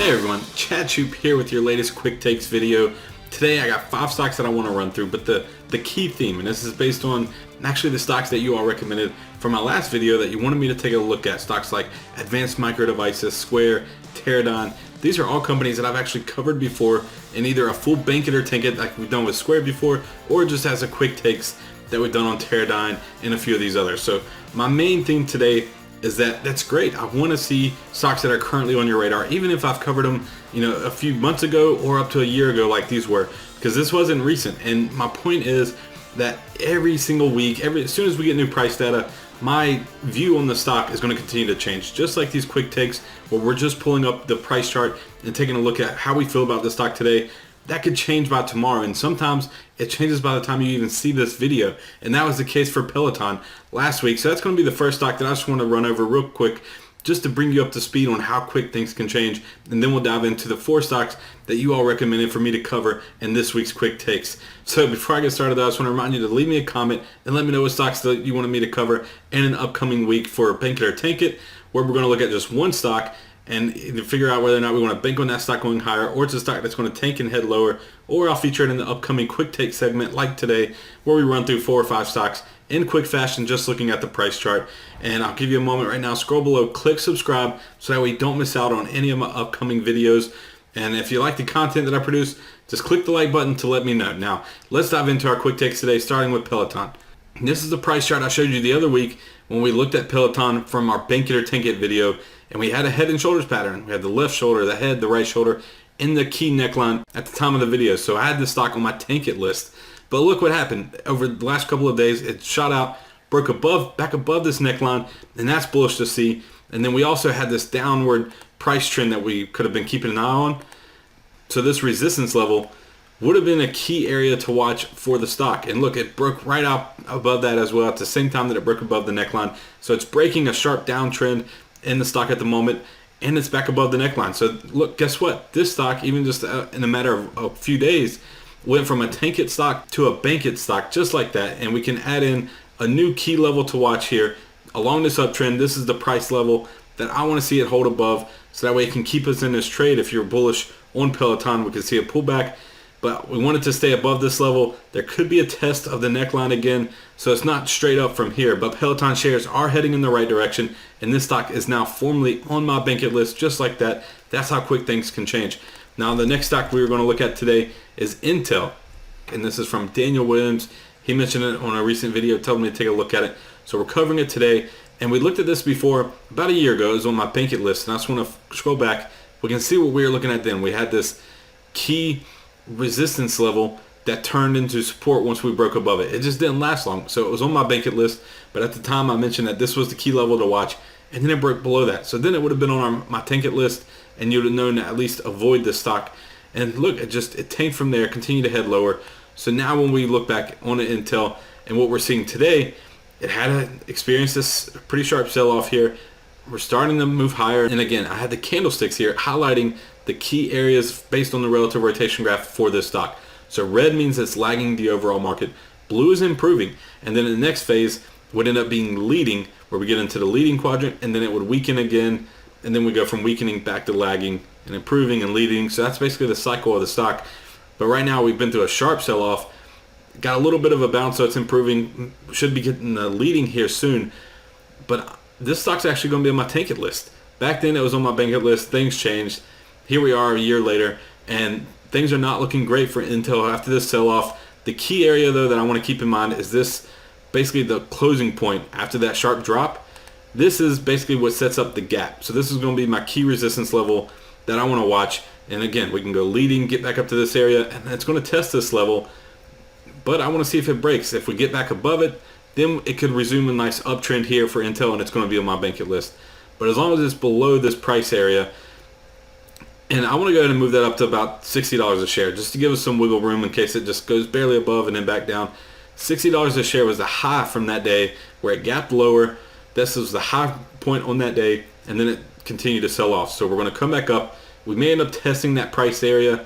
Hey everyone, Chad Shoop here with your latest quick takes video. Today I got 5 stocks that I want to run through, but the key theme, and this is based on actually the stocks that you all recommended from my last video that you wanted me to take a look at. Stocks like Advanced Micro Devices, Square, Teradyne. These are all companies that I've actually covered before in either a full bank it or tank it like we've done with Square before, or just as a quick takes that we've done on Teradyne and a few of these others. So my main theme today is that's great. I want to see stocks that are currently on your radar, even if I've covered them, a few months ago or up to a year ago like these were, because this wasn't recent. And my point is that every single week, as soon as we get new price data, my view on the stock is going to continue to change. Just like these quick takes where we're just pulling up the price chart and taking a look at how we feel about the stock today, that could change by tomorrow, and sometimes it changes by the time you even see this video, and that was the case for Peloton last week. So that's going to be the first stock that I just want to run over real quick just to bring you up to speed on how quick things can change, and then we'll dive into the 4 stocks that you all recommended for me to cover in this week's quick takes. So before I get started though, I just want to remind you to leave me a comment and let me know what stocks that you wanted me to cover in an upcoming week for Bank It or Tank It, where we're going to look at just one stock and either figure out whether or not we want to bank on that stock going higher, or it's a stock that's going to tank and head lower, or I'll feature it in the upcoming quick take segment like today, where we run through 4 or 5 stocks in quick fashion just looking at the price chart. And I'll give you a moment right now, scroll below, click subscribe so that way you don't miss out on any of my upcoming videos. And if you like the content that I produce, just click the like button to let me know. Now let's dive into our quick takes today, starting with Peloton. And this is the price chart I showed you the other week when we looked at Peloton from our Bank It or Tank It video, and we had a head and shoulders pattern. We had the left shoulder, the head, the right shoulder, in the key neckline at the time of the video. So I had this stock on my Tank It list. But look what happened. Over the last couple of days, it shot out, broke back above this neckline, and that's bullish to see. And then we also had this downward price trend that we could have been keeping an eye on. So this resistance level would have been a key area to watch for the stock. And look, it broke right out above that as well at the same time that it broke above the neckline. So it's breaking a sharp downtrend in the stock at the moment, and it's back above the neckline. So look, guess what? This stock, even just in a matter of a few days, went from a tank it stock to a bank it stock just like that. And we can add in a new key level to watch here along this uptrend. This is the price level that I want to see it hold above, so that way it can keep us in this trade. If you're bullish on Peloton, we can see a pullback, but we want it to stay above this level. There could be a test of the neckline again, so it's not straight up from here, but Peloton shares are heading in the right direction, and this stock is now formally on my bank it list just like that. That's how quick things can change. Now the next stock we were going to look at today is Intel, and this is from Daniel Williams. He mentioned it on a recent video, told me to take a look at it. So we're covering it today, and we looked at this before about a year ago. It was on my bank it list, and I just want to scroll back. We can see what we were looking at then. We had this key resistance level that turned into support once we broke above it. It just didn't last long, so it was on my bank it list, but at the time I mentioned that this was the key level to watch, and then it broke below that. So then it would have been on my tank it list, and you would have known to at least avoid this stock. And look, it tanked from there, continued to head lower. So now when we look back on Intel and what we're seeing today, it had experienced this pretty sharp sell-off here. We're starting to move higher, and again, I had the candlesticks here highlighting the key areas based on the relative rotation graph for this stock. So red means it's lagging the overall market, blue is improving, and then the next phase would end up being leading, where we get into the leading quadrant, and then it would weaken again, and then we go from weakening back to lagging and improving and leading. So that's basically the cycle of the stock. But right now we've been through a sharp sell-off, got a little bit of a bounce, so it's improving, should be getting the leading here soon. But this stock's actually going to be on my tank it list. Back then it was on my bank it list, things changed. Here we are a year later, and things are not looking great for Intel after this sell-off. The key area though that I want to keep in mind is this, basically the closing point after that sharp drop. This is basically what sets up the gap. So this is going to be my key resistance level that I want to watch. And again, we can go leading, get back up to this area, and it's going to test this level. But I want to see if it breaks. If we get back above it, then it could resume a nice uptrend here for Intel, and it's going to be on my bank it list. But as long as it's below this price area, and I want to go ahead and move that up to about $60 a share, just to give us some wiggle room in case it just goes barely above and then back down. $60 a share was the high from that day where it gapped lower. This was the high point on that day, and then it continued to sell off. So we're going to come back up. We may end up testing that price area,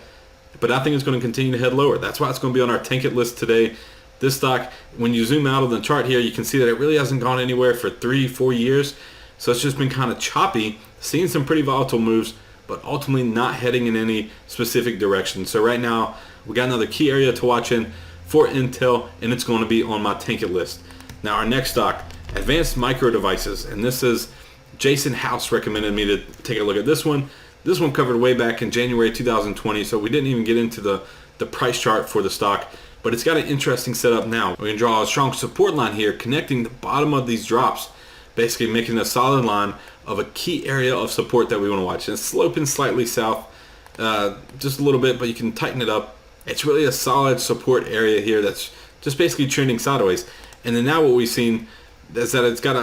but I think it's going to continue to head lower. That's why it's going to be on our tank it list today. This stock, when you zoom out on the chart here, you can see that it really hasn't gone anywhere for 3-4 years. So it's just been kind of choppy, seeing some pretty volatile moves. but ultimately not heading in any specific direction. So right now, we got another key area to watch in for Intel, and it's going to be on my tank it list. Now our next stock, Advanced Micro Devices, and this is Jason House recommended me to take a look at this one. This one covered way back in January 2020, so we didn't even get into the price chart for the stock, but it's got an interesting setup now. We can draw a strong support line here connecting the bottom of these drops, basically making a solid line of a key area of support that we want to watch. And it's sloping slightly south, just a little bit, but you can tighten it up. It's really a solid support area here that's just basically trending sideways. And then now what we've seen is that it's got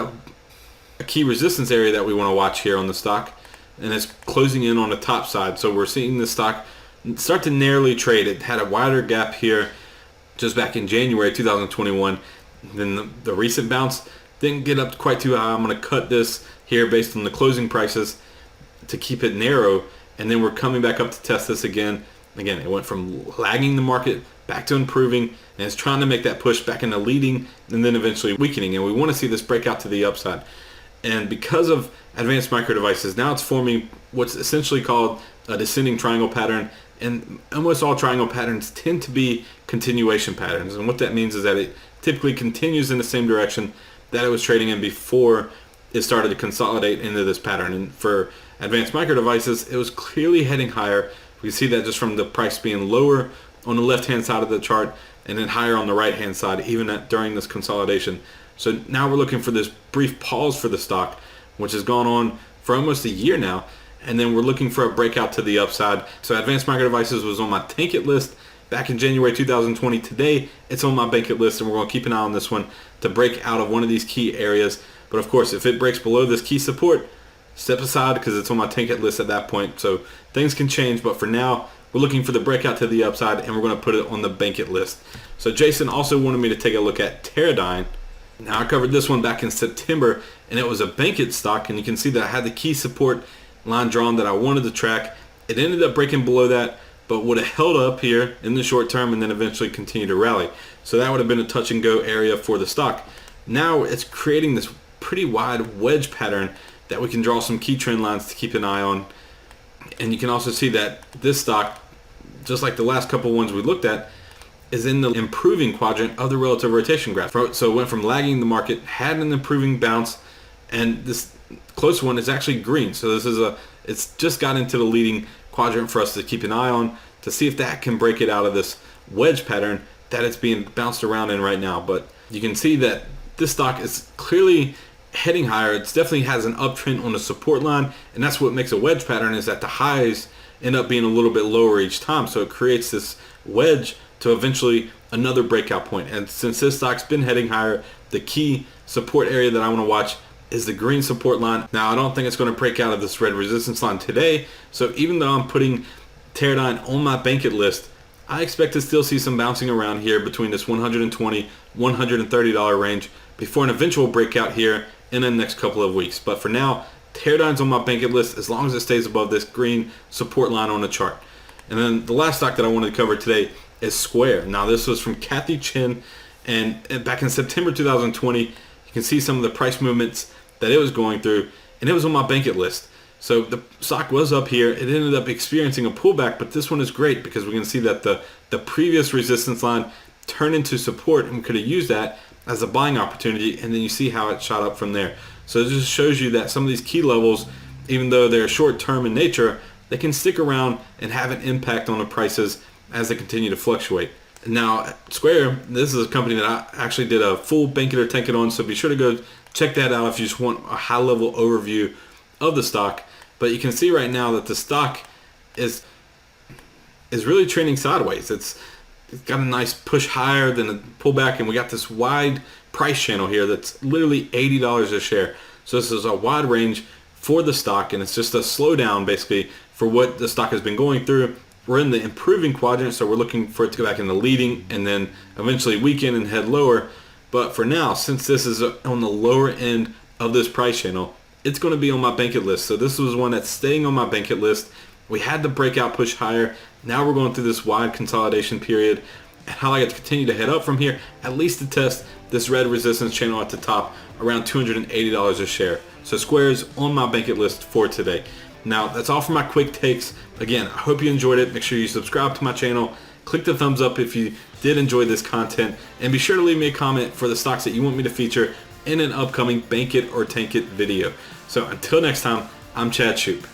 a key resistance area that we want to watch here on the stock, and it's closing in on the top side. So we're seeing the stock start to narrowly trade. It had a wider gap here just back in January 2021. Then the recent bounce didn't get up quite too high. I'm going to cut this here based on the closing prices to keep it narrow, and then we're coming back up to test this again. Again, it went from lagging the market back to improving, and it's trying to make that push back into leading and then eventually weakening, and we want to see this break out to the upside. And because of Advanced Micro Devices, now it's forming what's essentially called a descending triangle pattern, and almost all triangle patterns tend to be continuation patterns. And what that means is that it typically continues in the same direction that it was trading in before it started to consolidate into this pattern. And for Advanced Micro Devices, it was clearly heading higher. We see that just from the price being lower on the left-hand side of the chart and then higher on the right-hand side, even during this consolidation. So now we're looking for this brief pause for the stock, which has gone on for almost a year now, and then we're looking for a breakout to the upside. So Advanced Micro Devices was on my tank it list back in January 2020. Today, it's on my bank it list, and we're going to keep an eye on this one to break out of one of these key areas. But of course, if it breaks below this key support, step aside because it's on my tank it list at that point. So things can change, but for now, we're looking for the breakout to the upside, and we're going to put it on the bank it list. So Jason also wanted me to take a look at Teradyne. Now I covered this one back in September, and it was a bank it stock, and you can see that I had the key support line drawn that I wanted to track. It ended up breaking below that, but would have held up here in the short term and then eventually continue to rally. So that would have been a touch and go area for the stock. Now it's creating this pretty wide wedge pattern that we can draw some key trend lines to keep an eye on. And you can also see that this stock, just like the last couple ones we looked at, is in the improving quadrant of the relative rotation graph. So it went from lagging the market, had an improving bounce, and this close one is actually green. So this is it's just got into the leading quadrant for us to keep an eye on to see if that can break it out of this wedge pattern that it's being bounced around in right now. But you can see that this stock is clearly heading higher. It definitely has an uptrend on the support line, and that's what makes a wedge pattern, is that the highs end up being a little bit lower each time. So it creates this wedge to eventually another breakout point. And since this stock's been heading higher, the key support area that I want to watch is the green support line. Now I don't think it's going to break out of this red resistance line today, so even though I'm putting Teradyne on my bank it list, I expect to still see some bouncing around here between this $120, $130 range before an eventual breakout here in the next couple of weeks. But for now, Teradyne's on my bank it list as long as it stays above this green support line on the chart. And then the last stock that I wanted to cover today is Square. Now this was from Kathy Chin, and back in September 2020, you can see some of the price movements that it was going through, and it was on my bank it list. So the stock was up here. It ended up experiencing a pullback, but this one is great because we can see that the previous resistance line turned into support, and we could have used that as a buying opportunity, and then you see how it shot up from there. So it just shows you that some of these key levels, even though they're short-term in nature, they can stick around and have an impact on the prices as they continue to fluctuate. Now, Square, this is a company that I actually did a full bank it or tank it on, so be sure to go check that out if you just want a high-level overview of the stock. But you can see right now that the stock is really trending sideways. It's got a nice push higher than a pullback, and we got this wide price channel here that's literally $80 a share. So this is a wide range for the stock, and it's just a slowdown basically for what the stock has been going through. We're in the improving quadrant, so we're looking for it to go back in the leading and then eventually weaken and head lower. But for now, since this is on the lower end of this price channel, it's going to be on my bank it list. So this was one that's staying on my bank it list. We had the breakout push higher. Now we're going through this wide consolidation period, and I like it to continue to head up from here, at least to test this red resistance channel at the top around $280 a share. So Square is on my bank it list for today. Now, that's all for my quick takes. Again, I hope you enjoyed it. Make sure you subscribe to my channel. Click the thumbs up if you did enjoy this content. And be sure to leave me a comment for the stocks that you want me to feature in an upcoming Bank It or Tank It video. So until next time, I'm Chad Shoup.